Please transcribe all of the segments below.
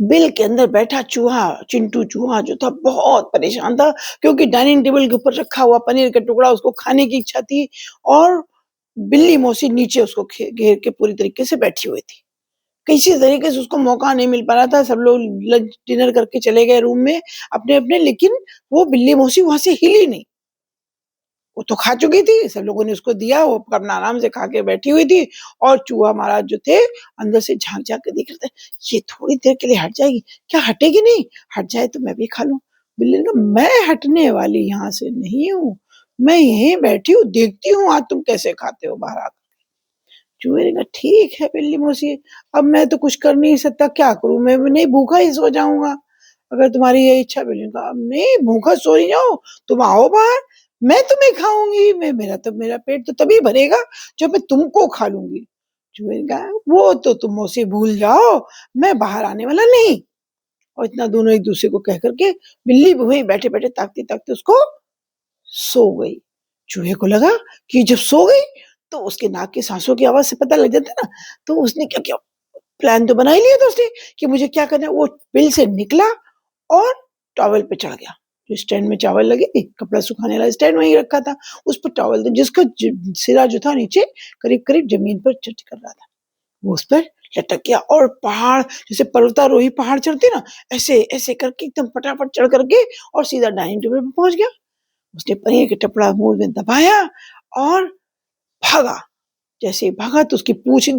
Bill के अंदर बैठा चूहा, चिंटू चूहा जो था बहुत परेशान था क्योंकि डाइनिंग टेबल के ऊपर रखा हुआ पनीर का टुकड़ा उसको खाने की इच्छा थी और बिल्ली मौसी नीचे उसको घेर के पूरी तरीके से बैठी हुई थी। किसी तरीके से उसको मौका नहीं मिल पा रहा था, सब लोग लंच डिनर करके चले गए रूम में अपने-अपने, लेकिन वो बिल्ली मौसी वहाँ से हिली नहीं। वो तो खा चुकी थी, सब लोगों ने उसको दिया, वो अपना आराम से खा के बैठी हुई थी और चूहा महाराज जो थे, अंदर से झाँक-झाँक के देख रहे थे, ये थोड़ी देर के लिए हट जाएगी, क्या हटेगी नहीं? हट जाए तो मैं भी खा लूँ। बिल्ली ने कहा, मैं हटने वाली यहाँ से नहीं हूँ, मैं यहीं बैठी हूँ, देखती हूँ आज तुम कैसे खाते हो बाहर आकर। चूहे ने कहा, ठीक है बिल्ली मौसी, अब मैं तो कुछ कर नहीं सकता, क्या करूँ? मैं नहीं भूखा ही सो जाऊँगा, अगर तुम्हारी ये इच्छा। बिल्ली ने कहा, नहीं भूखा सो ही जाओ, तुम आओ बाहर, मैं तुम्हें खाऊँगी, मेरा पेट तो तभी भरेगा जब मैं तुमको खा लूँगी। चूहे ने कहा, वो तो तुम मौसी भूल जाओ, मैं बाहर आने वाला नहीं। और इतना दोनों एक दूसरे को कह कर के बिल्ली वहीं बैठे-बैठे ताकते-ताकते उसको सो गई। चूहे को लगा कि जब सो गई तो उसके नाक की सांसों की आवाज़ से पता लग जाता है ना, तो उसने क्या किया, प्लान तो बना ही लिया था उसने कि मुझे क्या करना है। वो बिल से निकला और टॉवेल पे चढ़ गया। जो स्टैंड में टॉवेल लगी थी, कपड़ा सुखाने वाला स्टैंड वहीं रखा था, उस पर टॉवेल था जिसका सिरा जो था नीचे करीब-करीब ज़मीन पर टच कर रहा था। वो उस पर लटक गया और पहाड़ जैसे पर्वतारोही पहाड़ चढ़ते ना, ऐसे करके एकदम फटाफट चढ़ करके और सीधा डाइनिंग टेबल पे पहुँच गया। उसने पनीर का टुकड़ा मुँह में दबाया और भागा। जैसे ही भागा तो उसकी पूँछ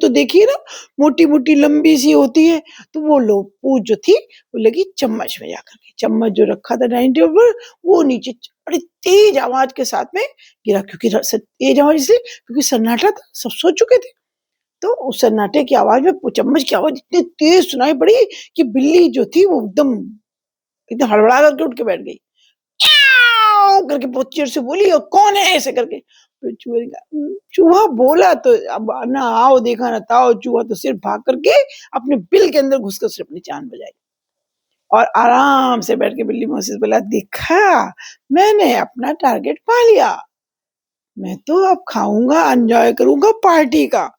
तो देखिए ना, मोटी-मोटी लंबी-सी होती है, तो वो लो पूँछ जो थी वो लगी चम्मच में जाकर के। चम्मच जो रखा था डाइनिंग टेबल पर वो नीचे बड़ी तेज़ आवाज़ के साथ में गिरा, क्योंकि तेज़ आवाज़ इसलिए क्योंकि सन्नाटा था, सब सो चुके थे। तो उस सन्नाटे की आवाज़ में वो चम्मच की आवाज़ इतनी तेज़ सुनाई पड़ी कि बिल्ली जो थी वो एकदम एकदम हड़बड़ा करके उठ के बैठ गई। "म्याऊं" करके बहुत चिढ़ से बोली और कौन है ऐसे करके। फिर चूहे ने कहा चूहा बोला तो अब ना आओ देखा ना ताओ, चूहा तो सिर्फ भाग करके अपने बिल के अंदर घुसकर सिर्फ अपनी जान बचाई और आराम से बैठ के बिल्ली मौसी से बोला, देखा मैंने अपना टारगेट पा लिया, मैं तो अब खाऊंगा, एंजॉय करूंगा पार्टी का।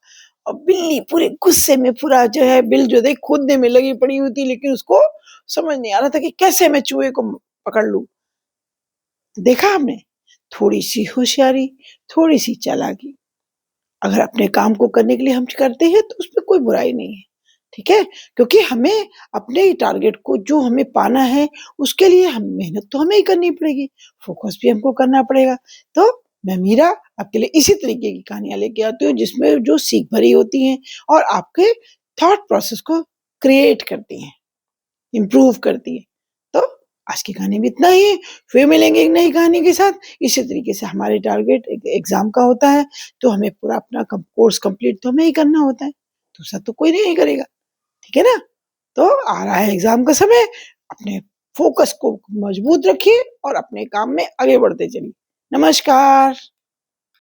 और बिल्ली पूरे गुस्से में पूरा जो है बिल जो है कूदने में लगी पड़ी हुई थी, लेकिन उसको समझ नहीं आ रहा था कि कैसे मैं चूहे को पकड़ लूं। तो देखा आपने, थोड़ी-सी होशियारी, थोड़ी-सी चालाकी, अगर अपने काम को करने के लिए हम करते हैं तो उसमें कोई बुराई नहीं है, ठीक है? क्योंकि हमें अपने टारगेट को जो हमें पाना है, उसके लिए हम मेहनत तो हमें ही करनी पड़ेगी, फ़ोकस भी हमको करना पड़ेगा। तो मैं मीरा आपके लिए इसी तरीके की कहानियाँ लेके आती हूँ जिसमें जो सीख भरी होती हैं और आपके थॉट प्रोसेस को क्रिएट करती हैं, इम्प्रूव करती हैं। तो आज की कहानी में इतना ही है, फिर मिलेंगे एक नई कहानी के साथ। इसी तरीके से हमारे टारगेट एग्ज़ाम का होता है, तो हमें पूरा अपना कोर्स कंप्लीट तो हमें ही करना होता है, दूसरा तो कोई नहीं करेगा, ठीक है ना? तो आ रहा है एग्ज़ाम का समय, अपने फ़ोकस को मज़बूत रखिए और अपने काम में आगे बढ़ते चलिए। नमस्कार।